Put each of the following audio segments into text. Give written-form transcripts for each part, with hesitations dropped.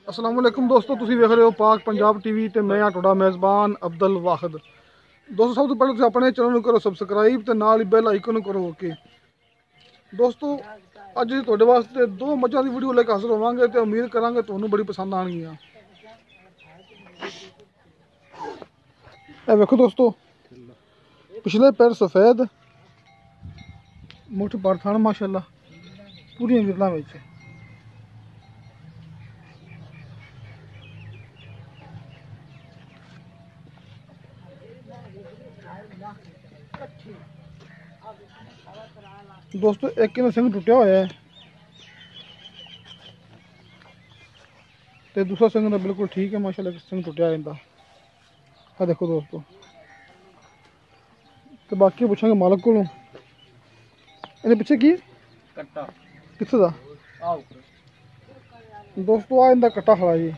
अस्सलाम वालेकुम दोस्तों, तुसीं वेख रहे हो पाक पंजाब टीवी ते मैं तुहाडा मेज़बान अब्दुल वाहिद। दोस्तों सब तो पहले तुसीं अपने चैनल करो सबसक्राइब ते नाल ही बैल आइकन करो ओके। दोस्तों अज तुहाडे वास्ते दो मझां दी वीडियो लेके हाजिर होवांगे ते उम्मीद करांगे तुहानूं बड़ी पसंद आणगियां। वेखो दोस्तों, पिछले पैर सफेद मुठ बरथान माशाल्लाह पूरी गिरलां विच। दोस्तों एक इन्हें सिंह टुटिया होया है ते दूसरा सिंह बिल्कुल ठीक है माशाल्लाह। सिंह टुटिया है इनका, हाँ देखो दोस्तों। तो बाकी पूछांगे मालक को इन्हें पिछे की कट्टा कित्थे दा दोस्तों आ इनका कट्टा खड़ा जी।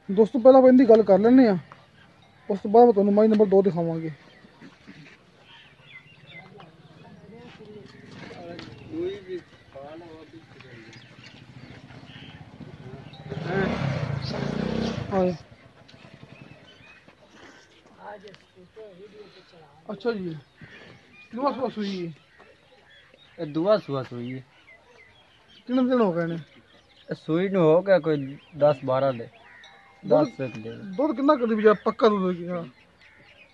दोस्तों पहला आप इनकी गल कर लेने आ, उस तो बाद तुहानूं माई नंबर 2 दिखावांगे। अच्छा जी, दुआ सुआ सुई है? दुआ सुआ सुई है। कितने दिन हो गए ने सुई न हो गया कोई 10-12 दे 10 दे। दूध कितना कर दी पक्का दूध की?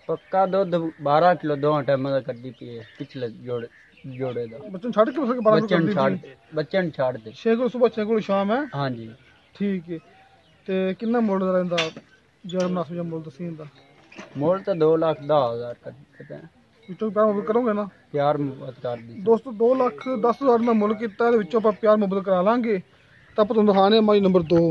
पक्का दूध 12 किलो दो टाइम का कड्डी पी है पिछले जोड़े दा। बच्चन छड़ के बच्चन छाड़ दे 6 को सुबह 6 को शाम है। हाँ जी ठीक है। ते कितना मोड़ दा रहिंदा जड़ मुनासिब जम बोल दसी इंदा? मोड़ तो 2,10,000 करते हैं। विचों प्यार मुहब्बत करोगे ना? प्यार मुहब्बत कर दी दोस्तों 2,10,000 का मुल किया, विचों आप प्यार मुहब्बत करा लांगे। तो आप तुहानूं दिखाने माई नंबर 2।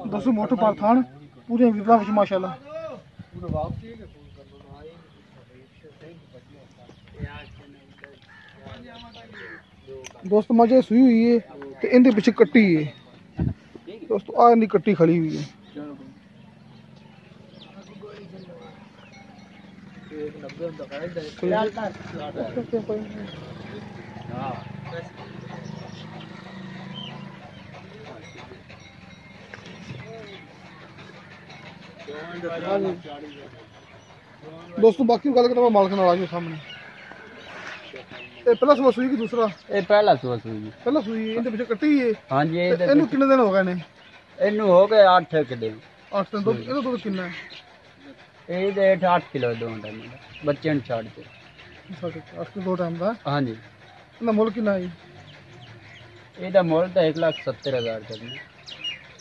दोस्तों मोटो पारथान पूरी गिरला विच माशाल्लाह। दोस्तों मजे सुई हुई है तो इनके पीछे कट्टी है। दोस्तों आ इनकी कट्टी खड़ी हुई है। दोस्तों बाकी गल करें मालक नाल आजो सामने। पहला सुबह सुई की दूसरा? ये पहला सुबह सुई। पहला सुई इनके पीछे कट्टी है। हाँ जी। इनू कितने दिन हो गए ने? इनू हो गए 8 दिन। 8 दिन। दूध इहदा दूध कितना है? ये 8 किलो दो टाइम बच्चे ने छाड़ के 8 किलो 2 टाइम का। हाँ जी। इहदा मुल कितना है? ਇਹਦਾ ਮੁੱਲ ਤਾਂ 1,70,000 करना।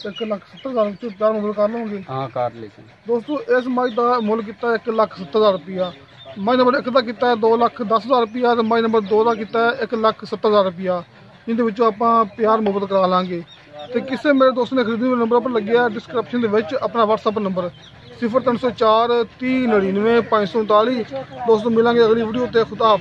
1,70,000 प्यार मुहब्बत कर लोगे? हाँ कर लेते। दोस्तों इस मई का मुल किया 1,70,000 रुपया। मई नंबर 1 का किया 2,10,000 रुपया तो मई नंबर 2 का किया 1,70,000 रुपया। इनके विचों आपां प्यार मुहब्बत करा लांगे। तो किसी मेरे दोस्त ने खरीदी नंबर पर लगे डिस्क्रिप्शन के अपना WhatsApp नंबर 0304 30 99 539। दोस्तों मिलेंगे अगली वीडियो ते। खुदा हाफिज़।